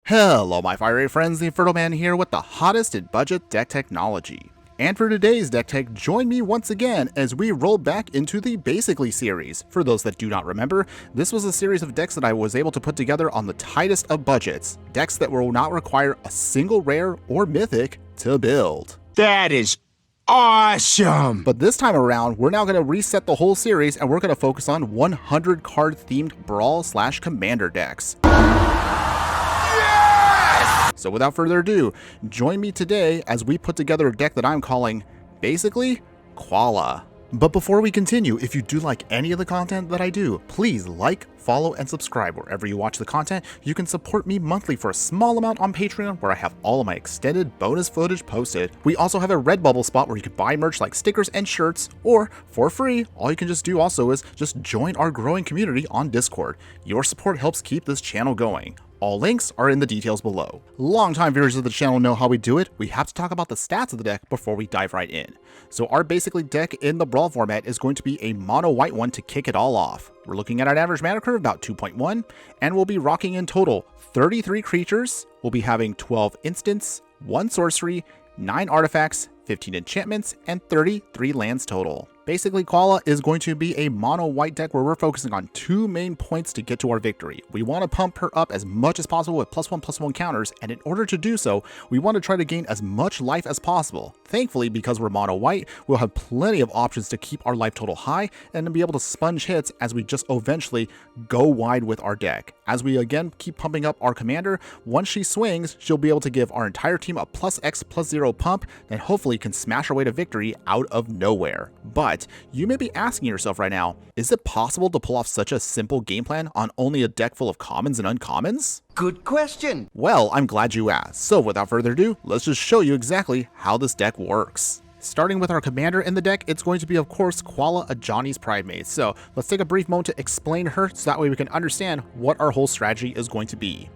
Hello my fiery friends, the Infernoman here with the hottest in budget deck technology. And for today's deck tech, join me once again as we roll back into the Basically series. For those that do not remember, this was a series of decks that I was able to put together on the tightest of budgets. Decks that will not require a single rare or mythic to build. That is awesome! But this time around, we're now going to reset the whole series and we're going to focus on 100 card themed Brawl/Commander decks. So without further ado, join me today as we put together a deck that I'm calling, basically, Koala. But before we continue, if you do like any of the content that I do, please like, follow, and subscribe wherever you watch the content. You can support me monthly for a small amount on Patreon, where I have all of my extended bonus footage posted. We also have a Redbubble spot where you can buy merch like stickers and shirts, or for free, all you can just do also is just join our growing community on Discord. Your support helps keep this channel going. All links are in the details below. Longtime viewers of the channel know how we do it. We have to talk about the stats of the deck before we dive right in. So our Basically deck in the Brawl format is going to be a mono white one to kick it all off. We're looking at an average mana curve about 2.1, and we'll be rocking in total 33 creatures. We'll be having 12 instants, 1 sorcery, 9 artifacts, 15 enchantments, and 33 lands total. Basically, Koala is going to be a mono white deck where we're focusing on 2 main points to get to our victory. We want to pump her up as much as possible with +1/+1 counters, and in order to do so, we want to try to gain as much life as possible. Thankfully, because we're mono white, we'll have plenty of options to keep our life total high and to be able to sponge hits as we just eventually go wide with our deck. As we again keep pumping up our commander, once she swings, she'll be able to give our entire team a +X+0 pump and hopefully can smash our way to victory out of nowhere. But you may be asking yourself right now, is it possible to pull off such a simple game plan on only a deck full of commons and uncommons? Good question. Well, I'm glad you asked. So without further ado, let's just show you exactly how this deck works. Starting with our commander in the deck, it's going to be, of course, Koala, Ajani's Pridemate. So let's take a brief moment to explain her so that way we can understand what our whole strategy is going to be.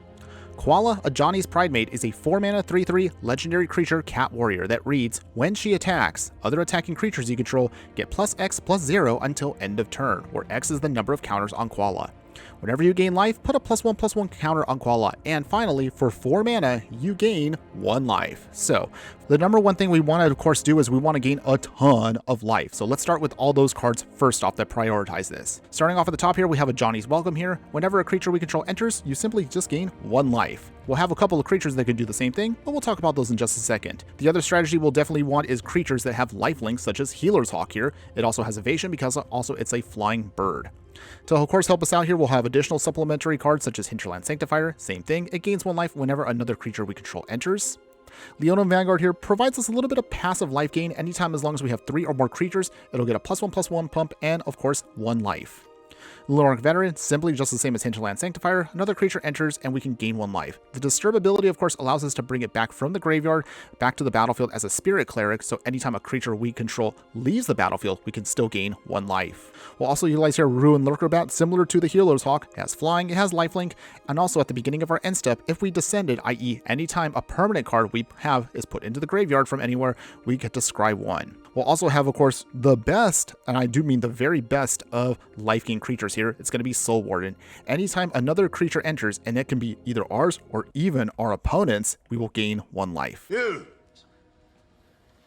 Koala, Ajani's Pridemate is a 4-mana 3/3 legendary creature cat warrior that reads, when she attacks, other attacking creatures you control get +X+0 until end of turn, where X is the number of counters on Koala. Whenever you gain life, put a +1/+1 counter on Koala, and finally, for 4 mana, you gain 1 life. So, the number one thing we want to, of course, do is we want to gain a ton of life. So let's start with all those cards first off that prioritize this. Starting off at the top here, we have a Johnny's Welcome here. Whenever a creature we control enters, you simply just gain 1 life. We'll have a couple of creatures that can do the same thing, but we'll talk about those in just a second. The other strategy we'll definitely want is creatures that have lifelinks, such as Healer's Hawk here. It also has evasion because also it's a flying bird. To of course help us out here, we'll have additional supplementary cards such as Hinterland Sanctifier. Same thing, it gains 1 life whenever another creature we control enters. Leona Vanguard here provides us a little bit of passive life gain. Anytime as long as we have 3 or more creatures, it'll get a +1/+1 pump and of course 1 life. Lunarch Veteran, simply just the same as Hinterland Sanctifier, another creature enters and we can gain 1 life. The Disturb ability of course allows us to bring it back from the graveyard back to the battlefield as a Spirit Cleric, so anytime a creature we control leaves the battlefield, we can still gain 1 life. We'll also utilize here Ruin Lurker Bat, similar to the Healer's Hawk. It has flying, it has lifelink, and also at the beginning of our end step, if we descended, i.e. anytime a permanent card we have is put into the graveyard from anywhere, we get to scry 1. We'll also have, of course, the best, and I do mean the very best of life gain creatures here. It's going to be Soul Warden. Anytime another creature enters, and it can be either ours or even our opponent's, we will gain 1 life. You.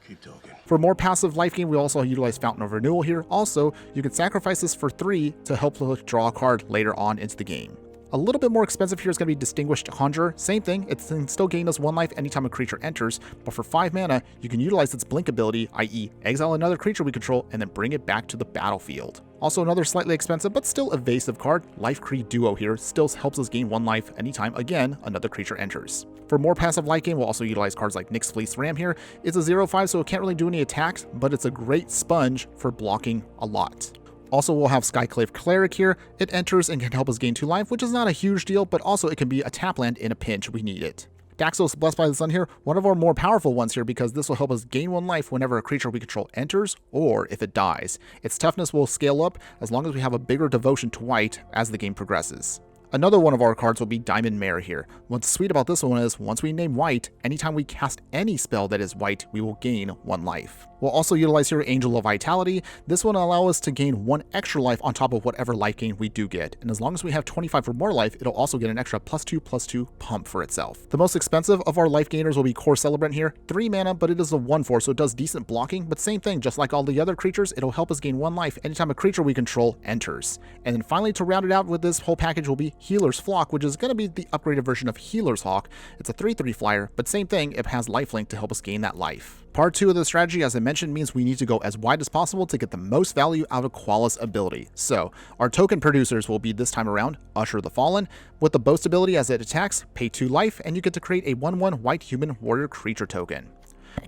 Keep talking. For more passive life gain, we also utilize Fountain of Renewal here. Also, you can sacrifice this for 3 to help draw a card later on into the game. A little bit more expensive here is going to be Distinguished Conjurer. Same thing, it can still gain us 1 life anytime a creature enters, but for 5 mana, you can utilize its Blink ability, i.e. exile another creature we control and then bring it back to the battlefield. Also another slightly expensive but still evasive card, Life Creed Duo here, still helps us gain 1 life anytime, again, another creature enters. For more passive life gain, we'll also utilize cards like Nyx's Fleece Ram here. It's a 0/5, so it can't really do any attacks, but it's a great sponge for blocking a lot. Also, we'll have Skyclave Cleric here. It enters and can help us gain 2 life, which is not a huge deal, but also it can be a tap land in a pinch. We need it. Daxos Blessed by the Sun here, one of our more powerful ones here because this will help us gain 1 life whenever a creature we control enters or if it dies. Its toughness will scale up as long as we have a bigger devotion to white as the game progresses. Another one of our cards will be Diamond Mare here. What's sweet about this one is once we name white, anytime we cast any spell that is white, we will gain 1 life. We'll also utilize here Angel of Vitality. This one will allow us to gain 1 extra life on top of whatever life gain we do get. And as long as we have 25 or more life, it'll also get an extra +2/+2 pump for itself. The most expensive of our life gainers will be Core Celebrant here. 3 mana, but it is a 1/4, so it does decent blocking. But same thing, just like all the other creatures, it'll help us gain 1 life anytime a creature we control enters. And then finally, to round it out with this whole package will be Healer's Flock, which is going to be the upgraded version of Healer's Hawk. It's a 3/3 flyer, but same thing, it has lifelink to help us gain that life. Part 2 of the strategy, as I mentioned, means we need to go as wide as possible to get the most value out of Koala's ability. So, our token producers will be this time around Usher the Fallen. With the Boast ability as it attacks, pay 2 life, and you get to create a 1/1 white human warrior creature token.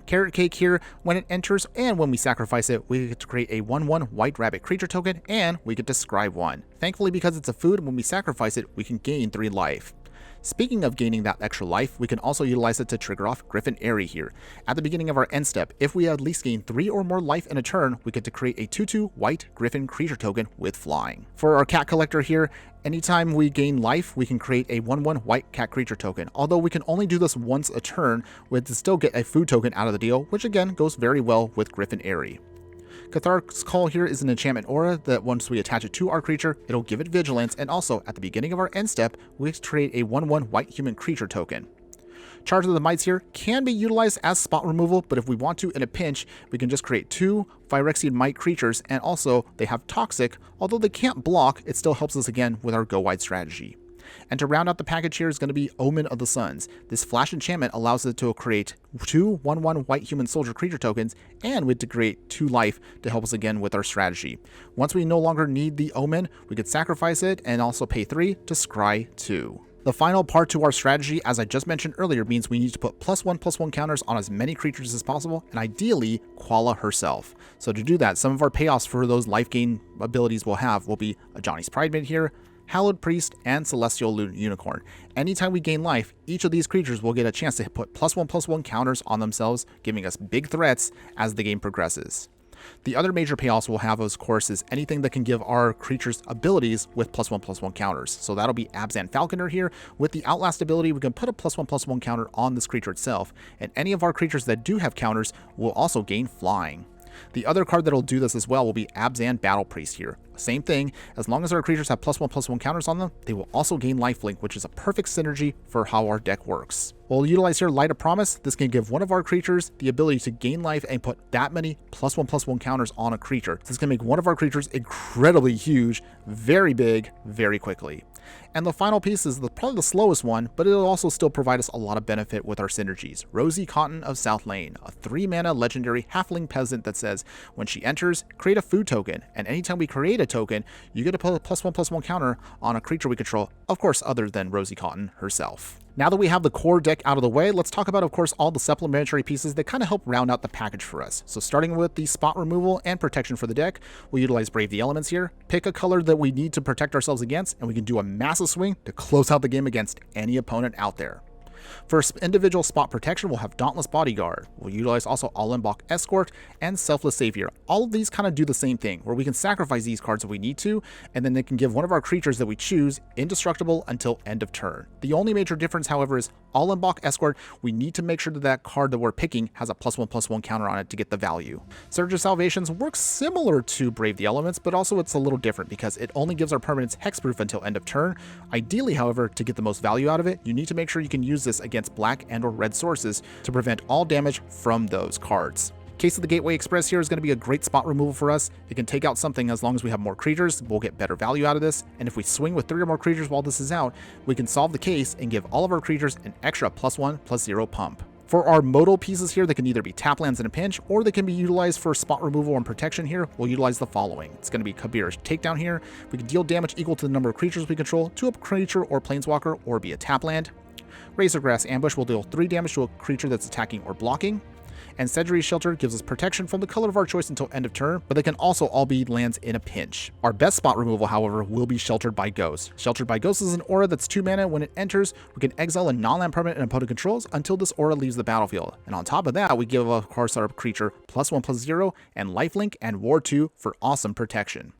Carrot Cake here, when it enters and when we sacrifice it, we get to create a 1/1 white rabbit creature token, and we get to scribe 1. Thankfully, because it's a food, when we sacrifice it, we can gain 3 life. Speaking of gaining that extra life, we can also utilize it to trigger off Griffin Airy here. At the beginning of our end step, if we at least gain 3 or more life in a turn, we get to create a 2/2 white Griffin creature token with flying. For our cat collector here, anytime we gain life, we can create a 1/1 white cat creature token. Although we can only do this once a turn, we have to still get a food token out of the deal, which again goes very well with Griffin Airy. Cathar's Call here is an enchantment aura that once we attach it to our creature, it'll give it vigilance, and also at the beginning of our end step, we create a 1/1 white human creature token. Charge of the Mites here can be utilized as spot removal, but if we want to in a pinch, we can just create 2 Phyrexian Mite creatures, and also they have Toxic. Although they can't block, it still helps us again with our go wide strategy. And to round out the package here is going to be Omen of the Suns. This flash enchantment allows it to create 2 1/1 white human soldier creature tokens, and we get to create 2 life to help us again with our strategy. Once we no longer need the Omen, we could sacrifice it and also pay 3 to scry 2. The final part to our strategy, as I just mentioned earlier, means we need to put +1/+1 counters on as many creatures as possible, and ideally, Koala herself. So to do that, some of our payoffs for those life gain abilities we'll have will be Ajani's Pridemate here, Hallowed Priest, and Celestial Unicorn. Anytime we gain life, each of these creatures will get a chance to put +1/+1 counters on themselves, giving us big threats as the game progresses. The other major payoffs we'll have, of course, is anything that can give our creatures abilities with +1/+1 counters. So that'll be Abzan Falconer here. With the Outlast ability, we can put a +1/+1 counter on this creature itself, and any of our creatures that do have counters will also gain flying. The other card that'll do this as well will be Abzan Battle Priest here. Same thing, as long as our creatures have +1/+1 counters on them, they will also gain lifelink, which is a perfect synergy for how our deck works. We'll utilize here Light of Promise. This can give one of our creatures the ability to gain life and put that many +1/+1 counters on a creature. This can make one of our creatures incredibly huge, very big, very quickly. And the final piece is probably the slowest one, but it'll also still provide us a lot of benefit with our synergies. Rosy Cotton of South Lane, a 3 mana legendary halfling peasant that says, when she enters, create a food token, and anytime we create a token, you get to put a +1/+1 counter on a creature we control, of course other than Rosy Cotton herself. Now that we have the core deck out of the way, let's talk about, of course, all the supplementary pieces that kind of help round out the package for us. So starting with the spot removal and protection for the deck, we'll utilize Brave the Elements here, pick a color that we need to protect ourselves against, and we can do a massive swing to close out the game against any opponent out there. For individual spot protection, we'll have Dauntless Bodyguard. We'll utilize also Allenbach Escort and Selfless Savior. All of these kind of do the same thing, where we can sacrifice these cards if we need to, and then they can give one of our creatures that we choose indestructible until end of turn. The only major difference, however, is Allenbach Escort, we need to make sure that that card that we're picking has a +1/+1 counter on it to get the value. Surge of Salvations works similar to Brave the Elements, but also it's a little different because it only gives our permanents hexproof until end of turn. Ideally, however, to get the most value out of it, you need to make sure you can use this against black and or red sources to prevent all damage from those cards. Case of the Gateway Express here is going to be a great spot removal for us. It can take out something as long as we have more creatures, we'll get better value out of this, and if we swing with 3 or more creatures while this is out, we can solve the case and give all of our creatures an extra +1/+0 pump. For our modal pieces here, they can either be tap lands in a pinch, or they can be utilized for spot removal and protection here. We'll utilize the following. It's going to be Kabir's Takedown here. We can deal damage equal to the number of creatures we control to a creature or planeswalker, or be a tap land. Razorgrass Ambush will deal 3 damage to a creature that's attacking or blocking. And Sedgery's Shelter gives us protection from the color of our choice until end of turn, but they can also all be lands in a pinch. Our best spot removal, however, will be Sheltered by Ghost. Sheltered by Ghost is an aura that's 2 mana. When it enters, we can exile a non-land permanent an opponent controls until this aura leaves the battlefield. And on top of that, we give, of course, our creature +1/+0 and lifelink and War 2 for awesome protection.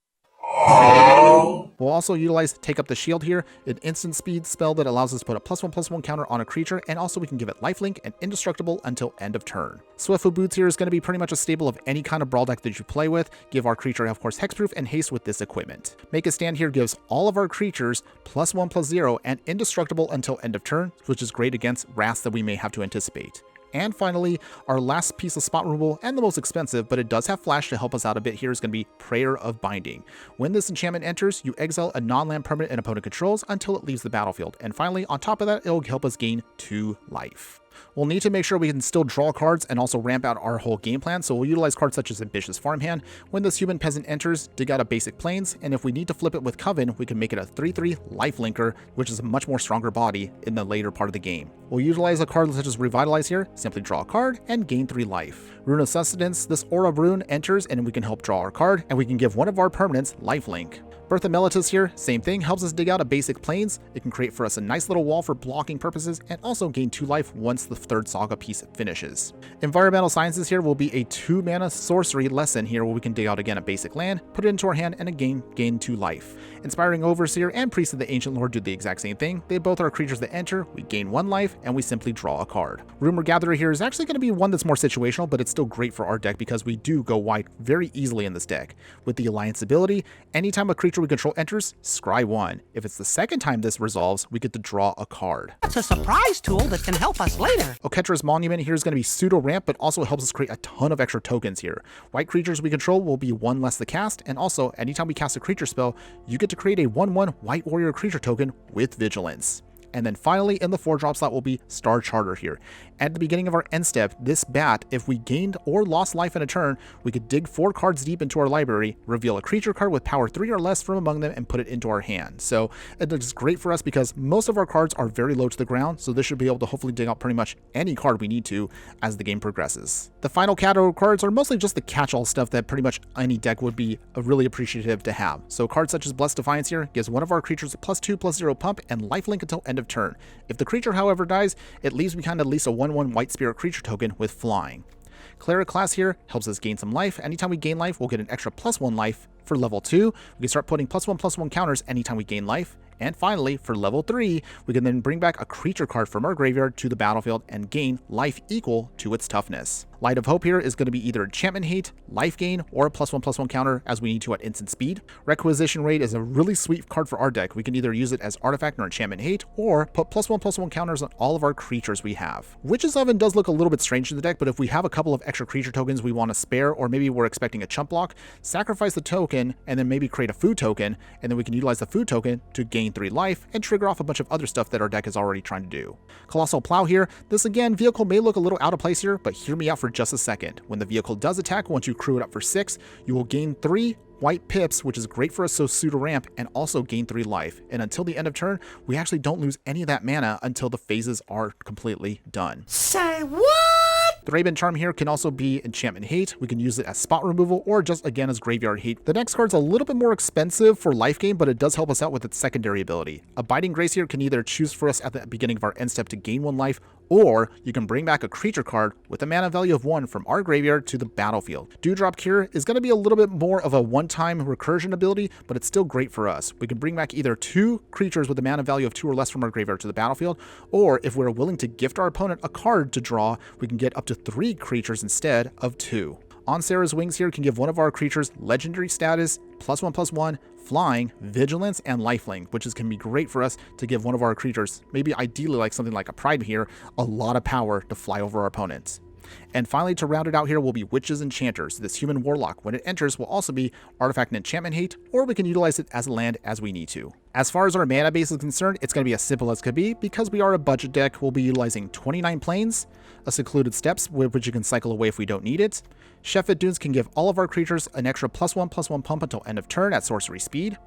We'll also utilize Take Up the Shield here, an instant speed spell that allows us to put a +1/+1 counter on a creature, and also we can give it lifelink and indestructible until end of turn. Swiftfoot Boots here is going to be pretty much a staple of any kind of Brawl deck that you play with. Give our creature, of course, hexproof and haste with this equipment. Make a Stand here gives all of our creatures +1/+0 and indestructible until end of turn, which is great against wraths that we may have to anticipate. And finally, our last piece of spot removal, and the most expensive, but it does have flash to help us out a bit here, is going to be Prayer of Binding. When this enchantment enters, you exile a non-land permanent an opponent controls until it leaves the battlefield. And finally, on top of that, it'll help us gain 2 life. We'll need to make sure we can still draw cards and also ramp out our whole game plan, so we'll utilize cards such as Ambitious Farmhand. When this Human Peasant enters, dig out a basic Plains, and if we need to flip it with Coven, we can make it a 3/3 lifelinker, which is a much more stronger body in the later part of the game. We'll utilize a card such as Revitalize here, simply draw a card and gain 3 life. Rune of Sustenance, this Aura Rune enters and we can help draw our card, and we can give one of our permanents lifelink. Birth of Meletus here, same thing, helps us dig out a basic Plains. It can create for us a nice little wall for blocking purposes and also gain 2 life once the 3rd Saga piece finishes. Environmental Sciences here will be a 2 mana sorcery lesson here where we can dig out again a basic land, put it into our hand, and again gain 2 life. Inspiring Overseer and Priest of the Ancient Lord do the exact same thing. They both are creatures that enter, we gain 1 life, and we simply draw a card. Rumor Gatherer here is actually going to be one that's more situational, but it's still great for our deck because we do go wide very easily in this deck. With the Alliance ability, anytime a creature we control enters, scry 1. If it's the second time this resolves, we get to draw a card. That's a surprise tool that can help us later. Oketra's Monument here is going to be pseudo ramp, but also helps us create a ton of extra tokens here. White creatures we control will be 1 less to cast, and also anytime we cast a creature spell, you get to create a 1/1 White Warrior creature token with Vigilance. And then finally, in the 4-drop slot will be Star Charter here. At the beginning of our end step, this bat, if we gained or lost life in a turn, we could dig 4 cards deep into our library, reveal a creature card with power 3 or less from among them, and put it into our hand. So it's great for us because most of our cards are very low to the ground, so this should be able to hopefully dig out pretty much any card we need to as the game progresses. The final category cards are mostly just the catch-all stuff that pretty much any deck would be really appreciative to have. So cards such as Blessed Defiance here gives one of our creatures a +2/+0 pump and lifelink until end of turn. If the creature, however, dies, it leaves behind at least a 1/1 White Spirit creature token with flying. Cleric class here helps us gain some life. Anytime we gain life, we'll get an extra +1 life. For level 2, we can start putting +1/+1 counters anytime we gain life. And finally, for level 3, we can then bring back a creature card from our graveyard to the battlefield and gain life equal to its toughness. Light of Hope here is going to be either Enchantment Hate, Life Gain, or a +1/+1 counter as we need to at instant speed. Requisition Raid is a really sweet card for our deck. We can either use it as Artifact or Enchantment Hate, or put +1/+1 counters on all of our creatures we have. Witch's Oven does look a little bit strange in the deck, but if we have a couple of extra creature tokens we want to spare, or maybe we're expecting a chump block, sacrifice the token and then maybe create a food token, and then we can utilize the food token to gain 3 life and trigger off a bunch of other stuff that our deck is already trying to do. Colossal Plow here. This again, vehicle may look a little out of place here, but hear me out for just a second. When the vehicle does attack, once you crew it up for 6, you will gain 3 white pips, which is great for us, so pseudo ramp, and also gain 3 life. And until the end of turn, we actually don't lose any of that mana until the phases are completely done. Say what? The Raven Charm here can also be Enchantment Hate. We can use it as spot removal or just again as Graveyard Hate. The next card's a little bit more expensive for life gain, but it does help us out with its secondary ability. Abiding Grace here can either choose for us at the beginning of our end step to gain 1 life, or you can bring back a creature card with a mana value of 1 from our graveyard to the battlefield. Dewdrop Cure is going to be a little bit more of a one-time recursion ability, but it's still great for us. We can bring back either 2 creatures with a mana value of 2 or less from our graveyard to the battlefield, or if we're willing to gift our opponent a card to draw, we can get up to 3 creatures instead of 2. On Sarah's Wings here can give one of our creatures legendary status, +1/+1, flying, vigilance, and lifelink, which can be great for us to give one of our creatures, maybe ideally like something like a Pride here, a lot of power to fly over our opponents. And finally, to round it out here will be Witches Enchanters. This human warlock, when it enters, will also be Artifact and Enchantment Hate, or we can utilize it as a land as we need to. As far as our mana base is concerned, it's going to be as simple as could be. Because we are a budget deck, we'll be utilizing 29 planes, a Secluded Steppes, which you can cycle away if we don't need it. Sheffitt Dunes can give all of our creatures an extra +1/+1 pump until end of turn at sorcery speed.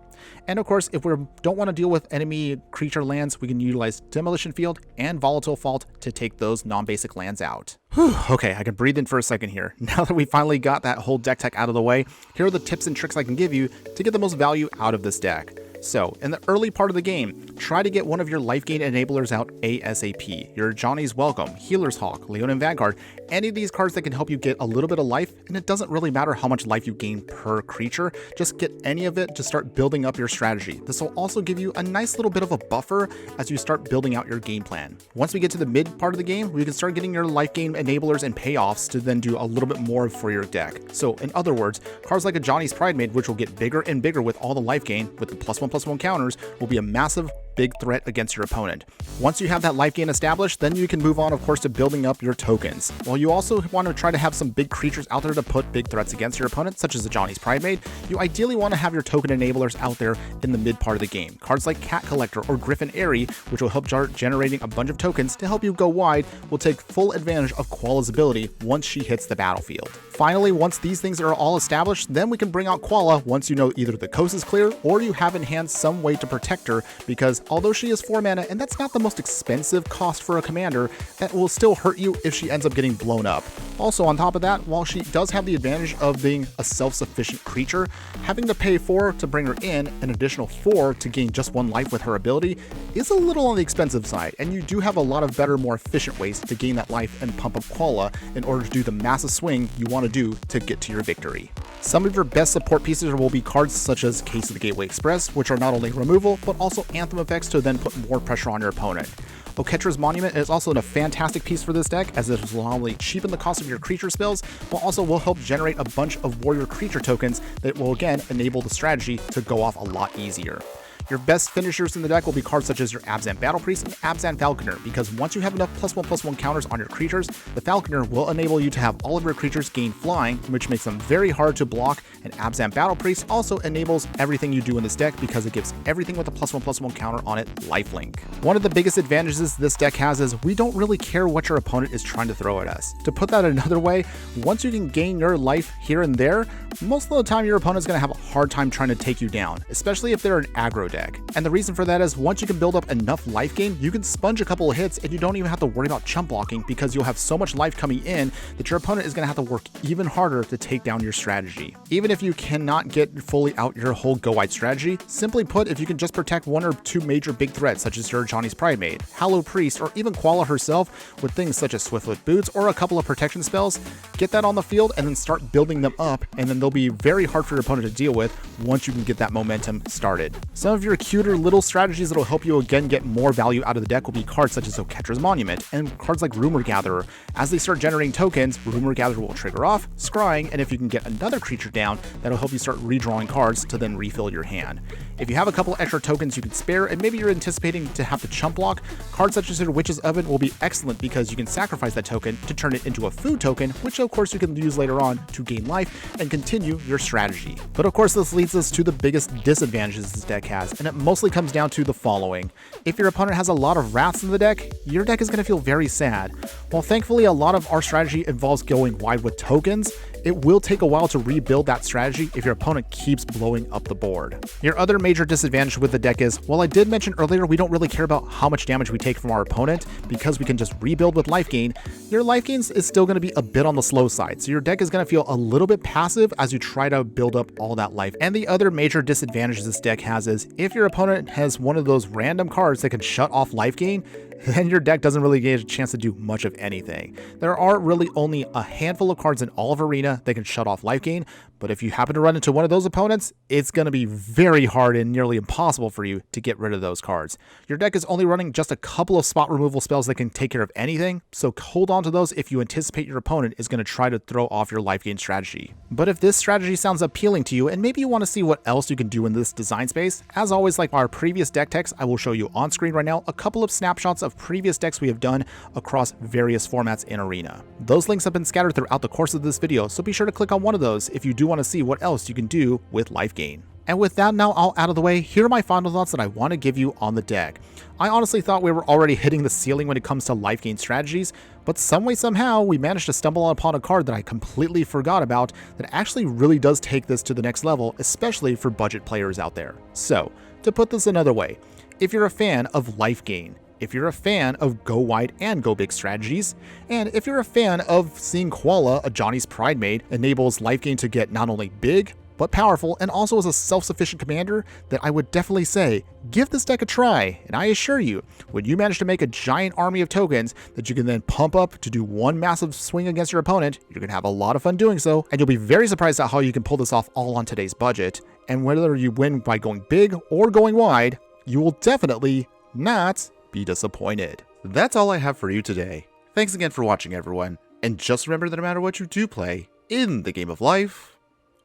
And of course, if we don't want to deal with enemy creature lands, we can utilize Demolition Field and Volatile Fault to take those non-basic lands out. Whew, okay, I can breathe in for a second here. Now that we finally got that whole deck tech out of the way, here are the tips and tricks I can give you to get the most value out of this deck. So, in the early part of the game, try to get one of your life gain enablers out ASAP. Your Johnny's Welcome, Healer's Hawk, Leonin Vanguard, any of these cards that can help you get a little bit of life, and it doesn't really matter how much life you gain per creature, just get any of it to start building up your strategy. This will also give you a nice little bit of a buffer as you start building out your game plan. Once we get to the mid part of the game, we can start getting your life gain enablers and payoffs to then do a little bit more for your deck. So in other words, cards like a Johnny's Pridemate, which will get bigger and bigger with all the life gain, with the +1/+1 counters, will be a massive big threat against your opponent. Once you have that life gain established, then you can move on, of course, to building up your tokens. While you also want to try to have some big creatures out there to put big threats against your opponent, such as the Johnny's Pridemate, you ideally want to have your token enablers out there in the mid part of the game. Cards like Cat Collector or Griffin Airy, which will help start generating a bunch of tokens to help you go wide, will take full advantage of Koala's ability once she hits the battlefield. Finally, once these things are all established, then we can bring out Koala once you know either the coast is clear or you have in hand some way to protect her, because although she is 4 mana and that's not the most expensive cost for a commander, that will still hurt you if she ends up getting blown up. Also, on top of that, while she does have the advantage of being a self-sufficient creature, having to pay 4 to bring her in, an additional 4 to gain just 1 life with her ability, is a little on the expensive side, and you do have a lot of better, more efficient ways to gain that life and pump up Koala in order to do the massive swing you want to do to get to your victory. Some of your best support pieces will be cards such as Case of the Gateway Express, which are not only removal, but also anthem effects to then put more pressure on your opponent. Oketra's Monument is also a fantastic piece for this deck, as it will not only cheapen the cost of your creature spells, but also will help generate a bunch of warrior creature tokens that will again enable the strategy to go off a lot easier. Your best finishers in the deck will be cards such as your Abzan Battle Priest and Abzan Falconer, because once you have enough +1/+1 counters on your creatures, the Falconer will enable you to have all of your creatures gain flying, which makes them very hard to block, and Abzan Battle Priest also enables everything you do in this deck because it gives everything with a +1/+1 counter on it lifelink. One of the biggest advantages this deck has is we don't really care what your opponent is trying to throw at us. To put that another way, once you can gain your life here and there, most of the time your opponent's going to have a hard time trying to take you down, especially if they're an aggro deck. And the reason for that is once you can build up enough life gain, you can sponge a couple of hits and you don't even have to worry about chump blocking, because you'll have so much life coming in that your opponent is going to have to work even harder to take down your strategy. Even if you cannot get fully out your whole go wide strategy, simply put, if you can just protect 1 or 2 major big threats such as your Johnny's Pridemate, Hallow Priest, or even Koala herself with things such as Swiftfoot Boots or a couple of protection spells, get that on the field and then start building them up, and then they'll be very hard for your opponent to deal with once you can get that momentum started. Some of your cuter little strategies that will help you again get more value out of the deck will be cards such as Oketra's Monument and cards like Rumor Gatherer. As they start generating tokens, Rumor Gatherer will trigger off, scrying, and if you can get another creature down, that'll help you start redrawing cards to then refill your hand. If you have a couple extra tokens you can spare, and maybe you're anticipating to have to chump block, cards such as your Witch's Oven will be excellent because you can sacrifice that token to turn it into a food token, which of course you can use later on to gain life and continue your strategy. But of course this leads us to the biggest disadvantages this deck has, and it mostly comes down to the following. If your opponent has a lot of Wraths in the deck, your deck is going to feel very sad. While thankfully a lot of our strategy involves going wide with tokens, it will take a while to rebuild that strategy if your opponent keeps blowing up the board. Your other major disadvantage with the deck is, while I did mention earlier we don't really care about how much damage we take from our opponent because we can just rebuild with life gain, your life gains is still going to be a bit on the slow side, so your deck is going to feel a little bit passive as you try to build up all that life. And the other major disadvantage this deck has is, if your opponent has one of those random cards that can shut off life gain, then your deck doesn't really get a chance to do much of anything. There are really only a handful of cards in all of Arena that can shut off life gain, but if you happen to run into one of those opponents, it's going to be very hard and nearly impossible for you to get rid of those cards. Your deck is only running just a couple of spot removal spells that can take care of anything, so hold on to those if you anticipate your opponent is going to try to throw off your life gain strategy. But if this strategy sounds appealing to you and maybe you want to see what else you can do in this design space, as always, like our previous deck techs, I will show you on screen right now a couple of snapshots of previous decks we have done across various formats in Arena. Those links have been scattered throughout the course of this video, so be sure to click on one of those if you do want to see what else you can do with life gain. And with that now all out of the way, here are my final thoughts that I want to give you on the deck. I honestly thought we were already hitting the ceiling when it comes to life gain strategies, but some way somehow we managed to stumble upon a card that I completely forgot about that actually really does take this to the next level, especially for budget players out there. So, to put this another way, if you're a fan of life gain, if you're a fan of go wide and go big strategies, and if you're a fan of seeing Koala, a Johnny's Pridemate, enables life gain to get not only big, but powerful, and also as a self-sufficient commander, then I would definitely say, give this deck a try. And I assure you, when you manage to make a giant army of tokens that you can then pump up to do one massive swing against your opponent, you're going to have a lot of fun doing so, and you'll be very surprised at how you can pull this off all on today's budget. And whether you win by going big or going wide, you will definitely not be disappointed. That's all I have for you today. Thanks again for watching, everyone. And just remember that no matter what you do play in the game of life,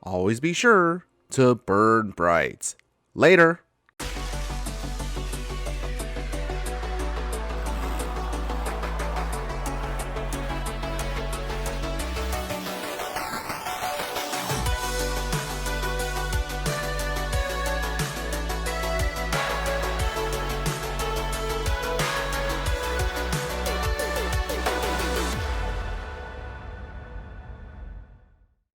always be sure to burn bright. Later.